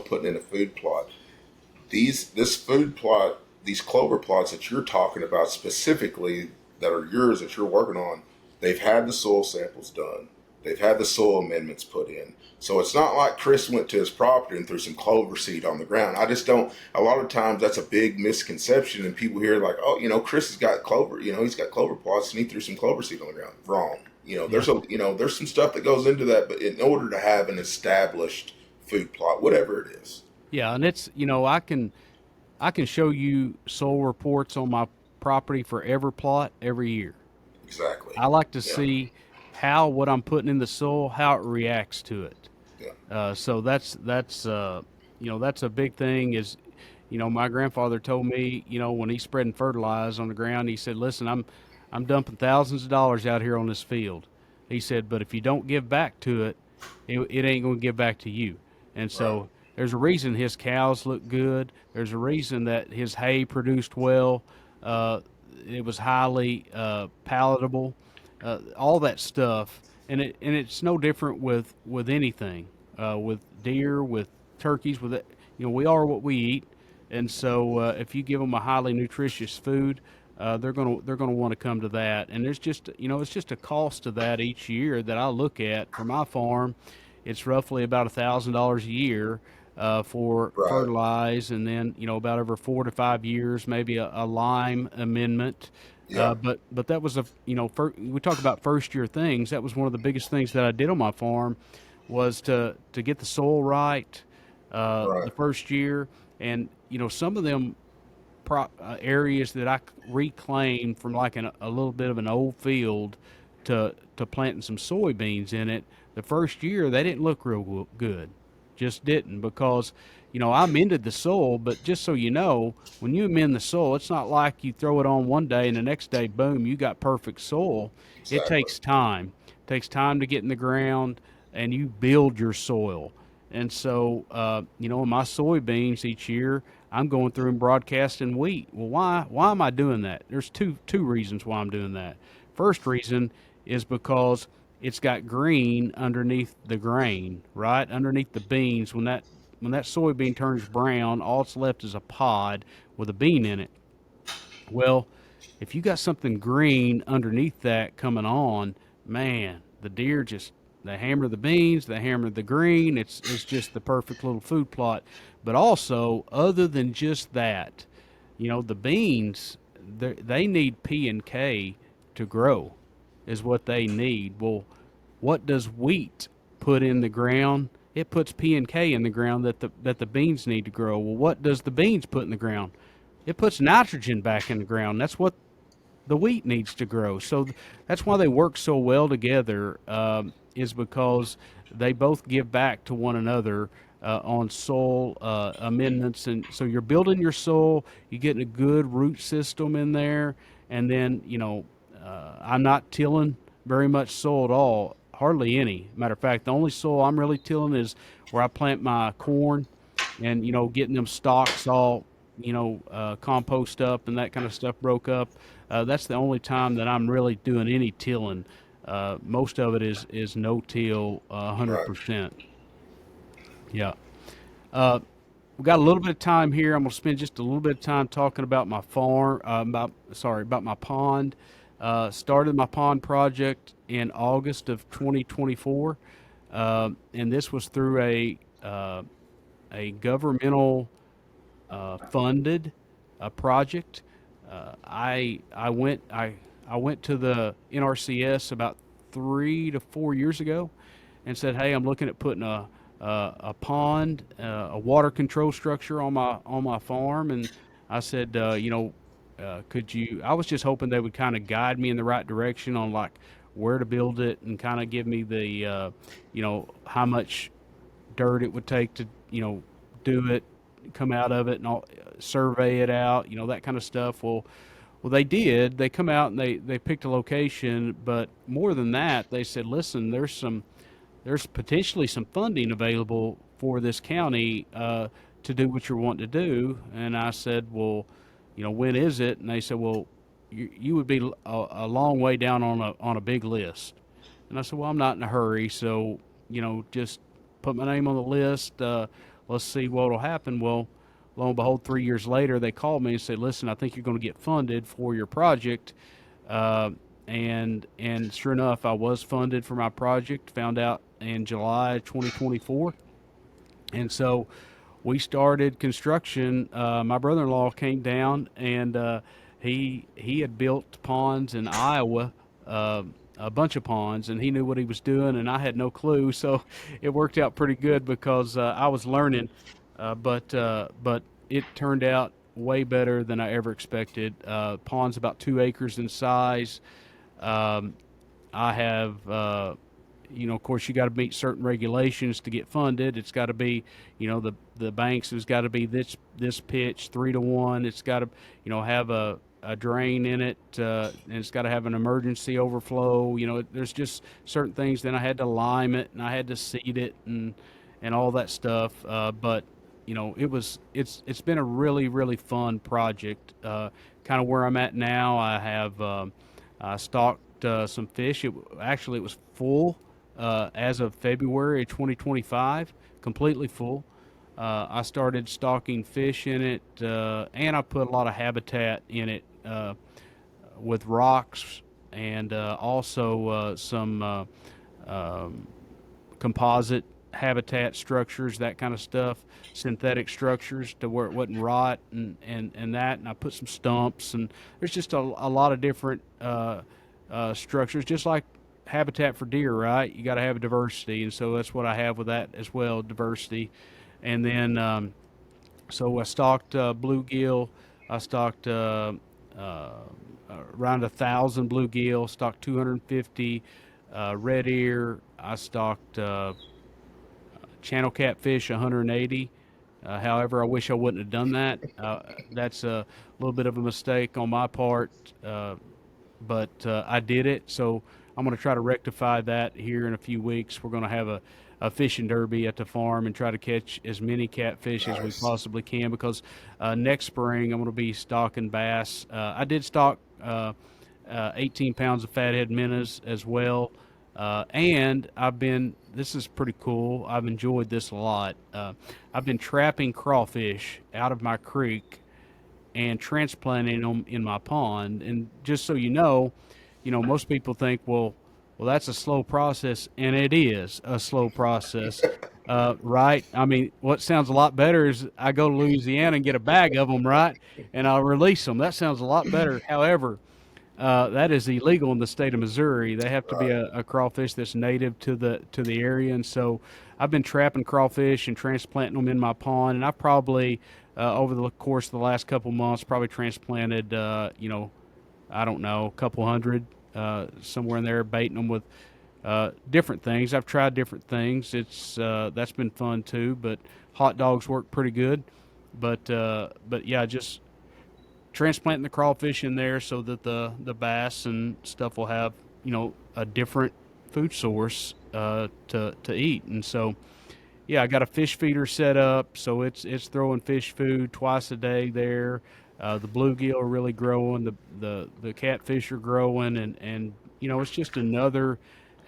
putting in a food plot. This food plot, these clover plots that you're talking about specifically that are yours that you're working on, they've had the soil samples done. They've had the soil amendments put in. So it's not like Chris went to his property and threw some clover seed on the ground. I just don't, a lot of times that's a big misconception, and people hear like, oh, Chris has got clover, he's got clover plots and he threw some clover seed on the ground. Wrong. There's some stuff that goes into that, but in order to have an established food plot, whatever it is. yeah, and it's I can show you soil reports on my property for every plot every year. Exactly. I like to Yeah. see how what I'm putting in the soil, how it reacts to it. Yeah. So that's a big thing. Is my grandfather told me, when he's spreading fertilizer on the ground, he said, "Listen, I'm dumping thousands of dollars out here on this field." He said, "But if you don't give back to it, it ain't going to give back to you." And so Right. there's a reason his cows look good. There's a reason that his hay produced well. Uh, it was highly palatable. All that stuff, and it's no different with anything, with deer, with turkeys, with it. We are what we eat, and so if you give them a highly nutritious food, they're gonna want to come to that. And there's just it's just a cost to that each year that I look at for my farm. It's roughly about $1,000 a year for Right. fertilize, and then about every 4 to 5 years, maybe a lime amendment. Yeah. But that was we talk about first year things. That was one of the biggest things that I did on my farm, was to get the soil right the Right. first year. And some of them areas that I reclaimed from like a little bit of an old field to planting some soybeans in it. The first year they didn't look real good, just didn't, because I amended the soil. But just so you know, when you amend the soil, it's not like you throw it on one day and the next day, boom, you got perfect soil. It Exactly. takes time. It takes time to get in the ground, and you build your soil. And so, in my soybeans each year, I'm going through and broadcasting wheat. Well, why am I doing that? There's two reasons why I'm doing that. First reason is because it's got green underneath the grain, right underneath the beans. When that soybean turns brown, all it's left is a pod with a bean in it. Well, if you got something green underneath that coming on, man, the deer just they hammer the beans, they hammer the green. It's just the perfect little food plot. But also, other than just that, the beans they need P and K to grow, is what they need. Well, what does wheat put in the ground? It puts P and K in the ground that the beans need to grow. Well, what does the beans put in the ground? It puts nitrogen back in the ground. That's what the wheat needs to grow. So that's why they work so well together, is because they both give back to one another on soil amendments. And so you're building your soil, you're getting a good root system in there, and then, I'm not tilling very much soil at all, hardly any. Matter of fact, the only soil I'm really tilling is where I plant my corn, and getting them stalks all compost up and that kind of stuff broke up, that's the only time that I'm really doing any tilling. Most of it is no till, Right. 100%. Yeah. Uh, we got a little bit of time here. I'm going to spend just a little bit of time talking about my farm, about my pond. Started my pond project in August of 2024, and this was through a governmental funded project. I went to the NRCS about 3 to 4 years ago, and said, "Hey, I'm looking at putting a pond, a water control structure on my farm." And I said, could you? I was just hoping they would kind of guide me in the right direction on like where to build it and kind of give me the how much dirt it would take to do it, come out of it, and all, survey it out, that kind of stuff. Well, they did. They come out and they picked a location, but more than that, they said, "Listen, there's potentially some funding available for this county to do what you're wanting to do." And I said, "Well, when is it?" And they said, "Well, you would be a long way down on a big list." And I said, "Well, I'm not in a hurry, so just put my name on the list. Let's see what will happen." Well, lo and behold, 3 years later, they called me and said, "Listen, I think you're going to get funded for your project." Uh, and sure enough, I was funded for my project. Found out in July 2024, and so we started construction. My brother-in-law came down, and he had built ponds in Iowa, a bunch of ponds, and he knew what he was doing, and I had no clue. So it worked out pretty good because I was learning, but it turned out way better than I ever expected. Pond's about 2 acres in size. Um, I have, of course, you got to meet certain regulations to get funded. It's got to be, the banks has got to be this pitch 3 to 1. It's got to, have a drain in it, and it's got to have an emergency overflow. There's just certain things. Then I had to lime it and I had to seed it and all that stuff. But it's been a really really fun project. Kind of where I'm at now, I have I stocked some fish. It was full as of February 2025, completely full. I started stocking fish in it, and I put a lot of habitat in it with rocks and also some composite habitat structures, that kind of stuff, synthetic structures to where it wouldn't rot and that. And I put some stumps, and there's just a lot of different structures, just like habitat for deer, right? You got to have a diversity, and so that's what I have with that as well, diversity. And then so I stocked bluegill. I stocked uh, around 1,000 bluegill. Stocked 250 red ear. I stocked channel catfish 180. However, I wish I wouldn't have done that. That's a little bit of a mistake on my part, but I did it. So I'm going to try to rectify that here in a few weeks. We're going to have a fishing derby at the farm and try to catch as many catfish as we Nice. possibly can, because next spring I'm going to be stocking bass. I did stock 18 pounds of fathead minnows as well. And this is pretty cool. I've enjoyed this a lot. I've been trapping crawfish out of my creek and transplanting them in my pond. And just so most people think, well, that's a slow process, and it is a slow process, right? I mean, what sounds a lot better is I go to Louisiana and get a bag of them, right, and I'll release them. That sounds a lot better. However, that is illegal in the state of Missouri. They have to be Right. a crawfish that's native to the area, and so I've been trapping crawfish and transplanting them in my pond, and I probably over the course of the last couple months probably transplanted I don't know, a couple hundred, somewhere in there, baiting them with different things. I've tried different things. That's been fun too. But hot dogs work pretty good. But yeah, just transplanting the crawfish in there so that the bass and stuff will have a different food source to eat. And so Yeah, I got a fish feeder set up, so it's throwing fish food twice a day there. The bluegill are really growing. The catfish are growing, and it's just another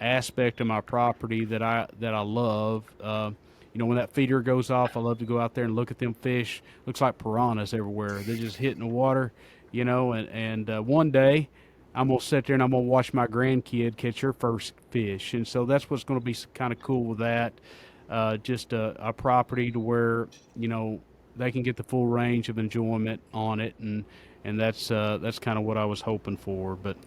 aspect of my property that I love. When that feeder goes off, I love to go out there and look at them fish. Looks like piranhas everywhere. They're just hitting the water, and one day I'm gonna sit there and I'm gonna watch my grandkid catch her first fish, and so that's what's gonna be kind of cool with that. Just a property to where they can get the full range of enjoyment on it, and that's kind of what I was hoping for. But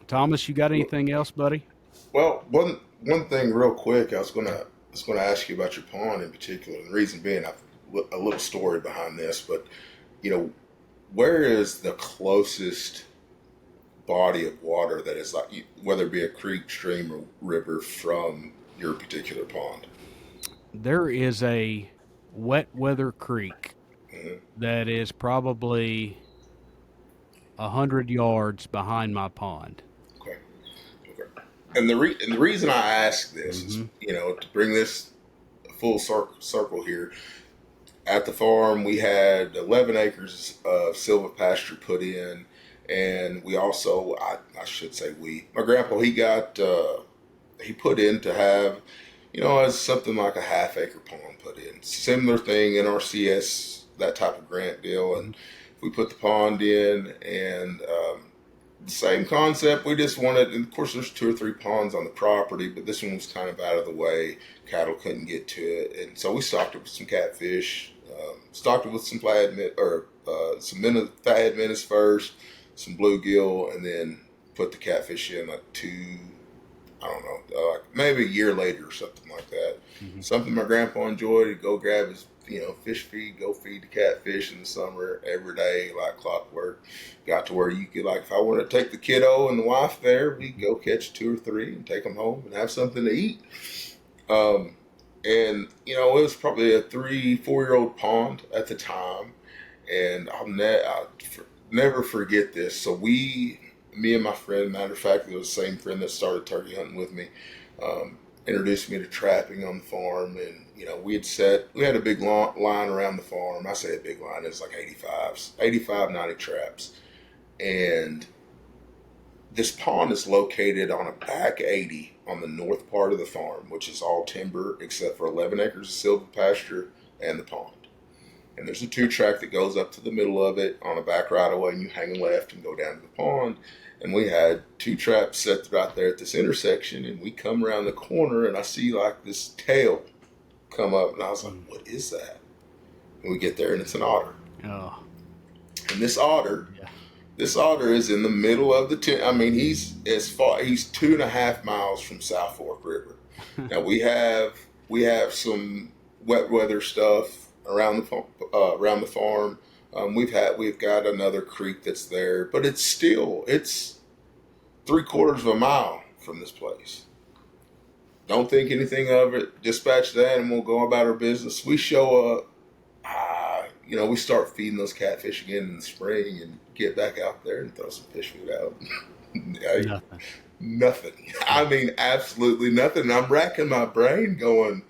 Thomas, you got anything else, buddy? Well, one thing real quick, I was gonna ask you about your pond in particular. And the reason being, a little story behind this, but you know, where is the closest body of water that is like, whether it be a creek, stream, or river from your particular pond? There is a wet weather creek Hmm. that is probably 100 yards behind my pond. Okay. Okay. And the reason I ask this is, Hmm. to bring this full circle here. At the farm, we had 11 acres of silvopasture put in, and we also, I should say my grandpa, he put in to have, as something like a half-acre pond put in. Similar thing, NRCS, that type of grant deal, and we put the pond in, and same concept. We just wanted, and of course, there's 2 or 3 ponds on the property, but this one was kind of out of the way. Cattle couldn't get to it, and so we stocked it with some catfish, stocked it with some flathead menace first, some bluegill, and then put the catfish in like I don't know, like maybe a year later or something like that. Hmm. Something my grandpa enjoyed. He'd go grab his, fish feed, go feed the catfish in the summer every day, like clockwork. Got to where you could, like, if I wanted to take the kiddo and the wife there, we'd go catch 2 or 3 and take them home and have something to eat. Um, and, it was probably a 3, 4 year old pond at the time. And I'll never forget this. So me and my friend, matter of fact, it was the same friend that started turkey hunting with me, introduced me to trapping on the farm. And, we had a big line around the farm. I say a big line, it's like 85, 90 traps. And this pond is located on a back 80 on the north part of the farm, which is all timber except for 11 acres of silvopasture and the pond. And there's a 2-track that goes up to the middle of it on a back right away, and you hang a left and go down to the pond. And we had 2 traps set right there at this intersection, and we come around the corner, and I see like this tail come up, and I was like, "What is that?" And we get there, and it's an otter. Oh, And this otter yeah. This otter is in the middle of he's 2.5 miles from South Fork River. Now we have some wet weather stuff around the farm. We've got another creek that's there, but it's 3/4 of a mile from this place. Don't think anything of it. Dispatch that, and we'll go about our business. We show up. We start feeding those catfish again in the spring and get back out there and throw some fish food out. Nothing. Nothing. I mean, absolutely nothing. And I'm racking my brain going,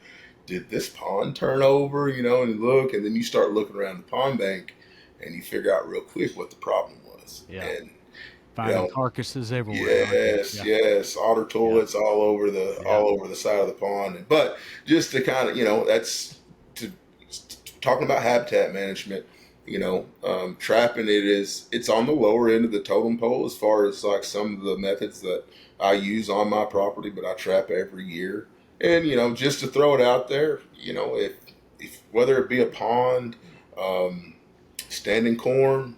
did this pond turn over? And you look, and then you start looking around the pond bank, and you figure out real quick what the problem was. Yeah. And Finding carcasses everywhere. yes, Yeah. yes, otter toilets all over Yeah. all over the side of the pond. But just to kind of, that's to talking about habitat management. Trapping it's on the lower end of the totem pole as far as like some of the methods that I use on my property, but I trap every year. And just to throw it out there, if whether it be a pond, standing corn,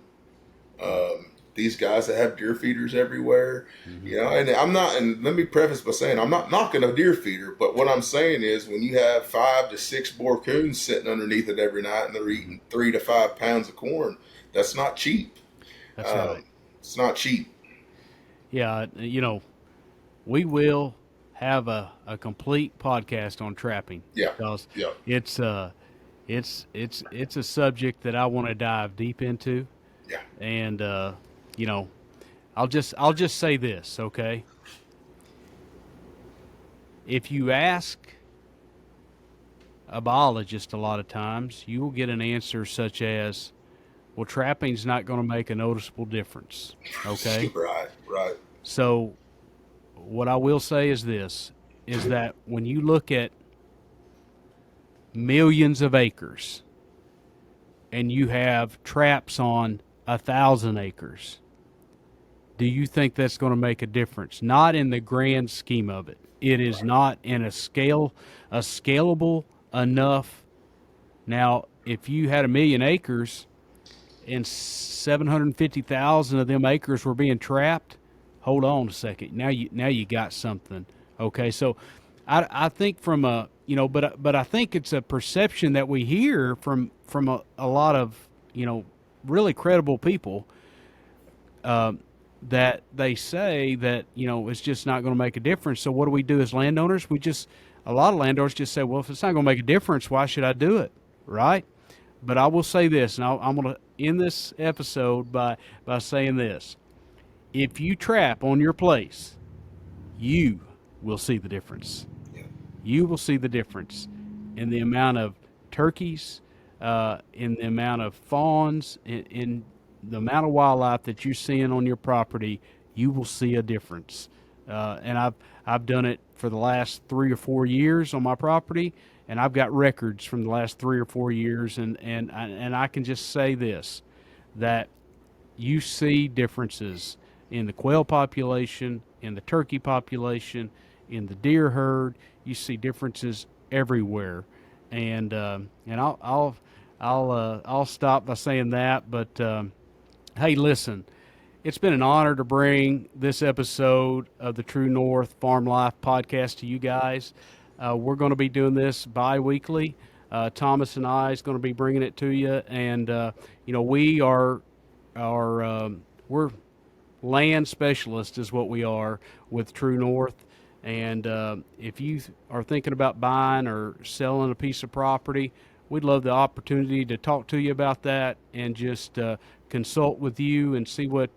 these guys that have deer feeders everywhere, and I'm not, and let me preface by saying I'm not knocking a deer feeder, but what I'm saying is when you have 5 to 6 boar coons sitting underneath it every night and they're eating 3 to 5 pounds of corn, that's not cheap. That's right. It's not cheap. Yeah, we will have a complete podcast on trapping. Yeah. Because Yeah. it's a subject that I want to dive deep into. Yeah. And I'll just say this, okay? If you ask a biologist a lot of times, you will get an answer such as, well, trapping's not going to make a noticeable difference. Okay? Right. So what I will say is this, is that when you look at millions of acres and you have traps on 1,000 acres, do you think that's going to make a difference? Not in the grand scheme of it. It is not in a scalable enough. Now, if you had 1,000,000 acres and 750,000 of them acres were being trapped, hold on a second. Now you got something. Okay, so I think from a, but I think it's a perception that we hear from a lot of, really credible people, that they say that, it's just not going to make a difference. So what do we do as landowners? A lot of landowners just say, well, if it's not going to make a difference, why should I do it? Right? But I will say this, and I'm going to end this episode by saying this. If you trap on your place, you will see the difference. Yeah. You will see the difference in the amount of turkeys, in the amount of fawns, in the amount of wildlife that you're seeing on your property. You will see a difference. And I've done it for the last 3 or 4 years on my property, and I've got records from the last 3 or 4 years, and I can just say this, that you see differences in the quail population, in the turkey population, in the deer herd. You see differences everywhere, and I'll stop by saying that. But hey, listen, it's been an honor to bring this episode of the True North Farm Life podcast to you guys. We're going to be doing this bi-weekly. Thomas and I is going to be bringing it to you, and we're land specialists is what we are with True North. And if you are thinking about buying or selling a piece of property, we'd love the opportunity to talk to you about that and just consult with you and see what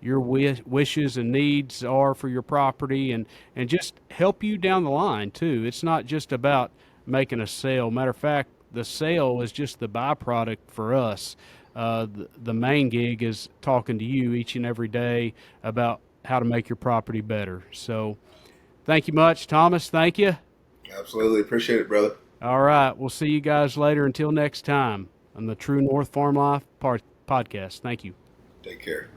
your wishes and needs are for your property, and just help you down the line too. It's not just about making a sale. Matter of fact, the sale is just the byproduct for us. The main gig is talking to you each and every day about how to make your property better. So thank you much, Thomas. Thank you. Absolutely. Appreciate it, brother. All right. We'll see you guys later. Until next time on the True North Farm Life podcast. Thank you. Take care.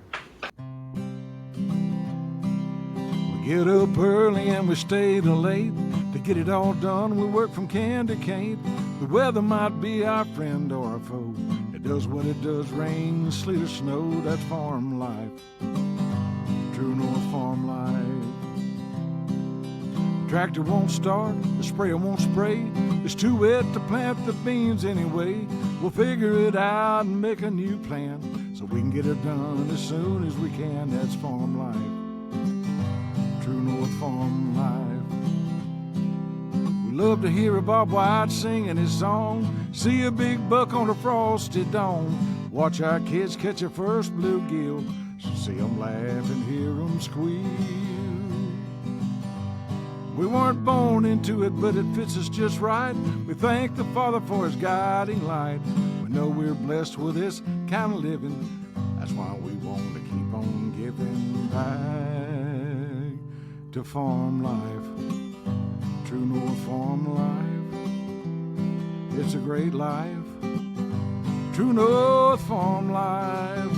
We get up early and we stay till late. To get it all done, we work from can to cane. The weather might be our friend or our foe. It does what it does, rain, sleet, or snow. That's farm life. True North Farm Life. The tractor won't start, the sprayer won't spray. It's too wet to plant the beans anyway. We'll figure it out and make a new plan so we can get it done as soon as we can. That's farm life. True North Farm Life. We love to hear Bob White singing his song. See a big buck on a frosty dawn. Watch our kids catch a first bluegill. So see them laugh and hear them squeal. We weren't born into it, but it fits us just right. We thank the Father for his guiding light. We know we're blessed with this kind of living. That's why we want to keep on giving back to farm life. True North Farm Life. It's a great life. True North Farm Life.